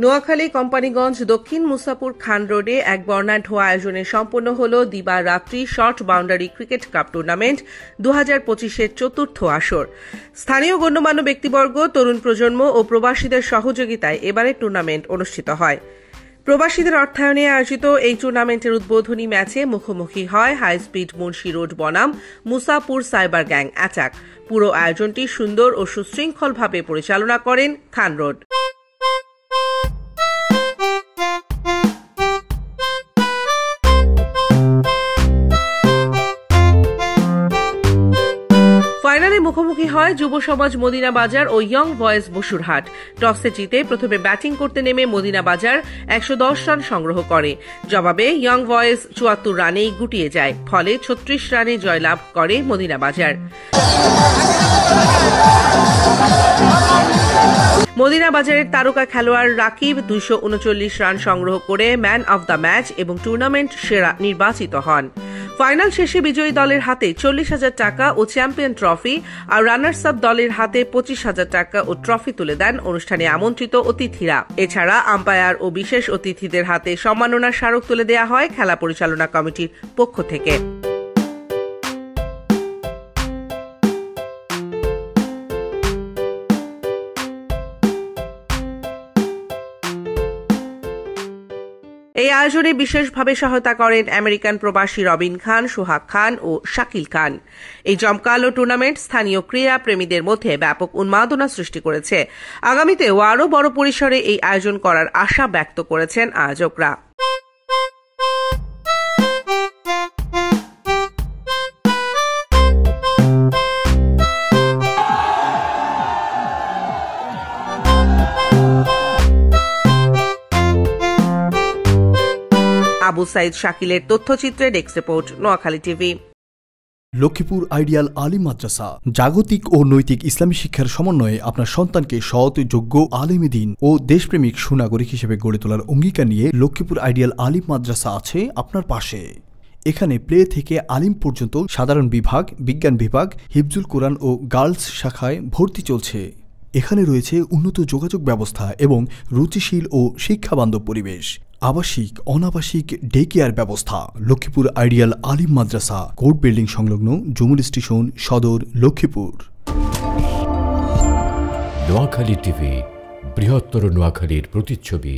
নোয়াখালী কোম্পানিগঞ্জ দক্ষিণ মুসাপুর খান রোডে এক বর্ণাঢ্য আয়োজনে সম্পন্ন হল দিবা-রাত্রি short boundary cricket cup tournament 2025-এর চতুর্থ আসর। স্থানীয় গণ্যমান্য ব্যক্তিবর্গ, তরুণ প্রজন্ম ও প্রবাসীদের সহযোগিতায় এবারের টুর্নামেন্ট অনুষ্ঠিত হয়। প্রবাসীদের অর্থায়নে আয়োজিত এই টুর্নামেন্টের উদ্বোধনী ম্যাচে মুখোমুখি হয় হাই স্পিড মুন্সি রোড বনাম মুসাপুর সাইবার গ্যাং অ্যাটাক। পুরো আয়োজনটি সুন্দর ও সুশৃঙ্খলভাবে পরিচালনা করেন খান রোড। ফাইনালে মুখোমুখি হয় যুব সমাজ মদিনা বাজার ও ইয়ং বয়েজ বসুরহাট। টসে জিতে প্রথমে ব্যাটিং করতে নেমে মদিনা বাজার 110 রান সংগ্রহ করে। জবাবে ইয়ং বয়েজ 74 রানেই গুটিয়ে যায়, ফলে 36 রানে জয়লাভ করে মদিনা বাজার। মদিনা বাজারের তারকা খেলোয়াড় রাকিব 239 রান সংগ্রহ করে ম্যান অব দ্য ম্যাচ এবং টুর্নামেন্ট সেরা নির্বাচিত হন। ফাইনাল শেষে বিজয়ী দলের হাতে 40,000 টাকা ও চ্যাম্পিয়ন ট্রফি আর রানার্স আপ দলের হাতে 25,000 টাকা ও ট্রফি তুলে দেন অনুষ্ঠানে আমন্ত্রিত অতিথিরা। এছাড়া আম্পায়ার ও বিশেষ অতিথিদের হাতে সম্মাননার স্মারক তুলে দেওয়া হয় খেলা পরিচালনা কমিটির পক্ষ থেকে। এই আয়োজনে বিশেষভাবে সহায়তা করেন আমেরিকান প্রবাসী রবিন খান, সোহাগ খান ও শাকিল খান। এই জমকালো টুর্নামেন্ট স্থানীয় ক্রীড়া প্রেমীদের মধ্যে ব্যাপক উন্মাদনা সৃষ্টি করেছে। আগামীতেও আরও বড় পরিসরে এই আয়োজন করার আশা ব্যক্ত করেছেন আয়োজকরা। আবু সাইদ শাকিলের তথ্যচিত্রে desk report, Noakhali TV. Lakshmipur ideal Alim মাদ্রাসা জাগতিক ও নৈতিক ইসলামী শিক্ষার সমন্বয়ে আপনার সন্তানকে সৎ, যোগ্য, আলেমে দ্বীন ও দেশপ্রেমিক সুনাগরিক হিসেবে গড়ে তোলার অঙ্গীকার নিয়ে লক্ষ্মীপুর আইডিয়াল আলিম মাদ্রাসা আছে আপনার পাশে। এখানে প্লে থেকে আলিম পর্যন্ত সাধারণ বিভাগ, বিজ্ঞান বিভাগ, হিফজুল কোরআন ও গার্লস শাখায় ভর্তি চলছে। এখানে রয়েছে উন্নত যোগাযোগ ব্যবস্থা এবং রুচিশীল ও শিক্ষাবান্ধব পরিবেশ। আবাসিক, অনাবাসিক ডে কেয়ার ব্যবস্থা। লক্ষ্মীপুর আইডিয়াল আলিম মাদ্রাসা, কোর্ট বিল্ডিং সংলগ্ন, জমুল স্টেশন, সদর, লক্ষ্মীপুর। নোয়াখালী টিভি, বৃহত্তর নোয়াখালীর প্রতিচ্ছবি।